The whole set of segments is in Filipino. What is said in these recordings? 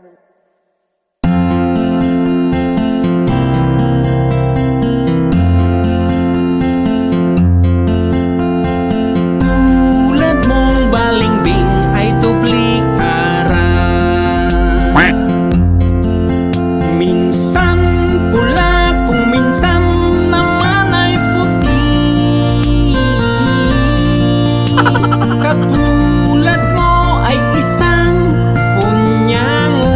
Tulad mong balimbing ay tublik araw. Minsan pula, kung minsan naman ay puti. Katulad mo ay isang punyango.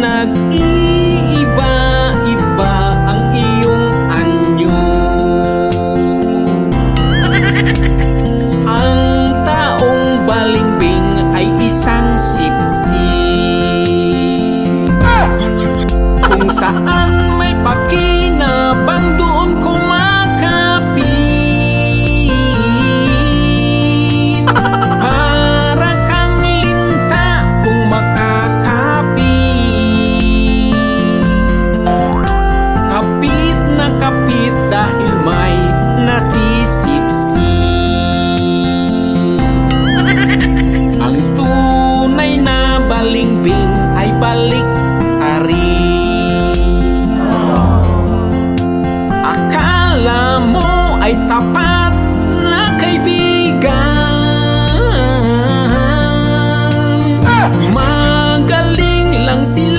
Nag-iiba-iba ang iyong anyo. Ang taong balimbing ay isang sipsip. Kung saan may pakinabang doon kumakapit. Para kang linta kung makakapit. Kapit na kapit dahil may nasisipsip. Ang tunay na balimbing ay balik-ari. Akala mo ay tapat na kaibigan. Magaling lang sila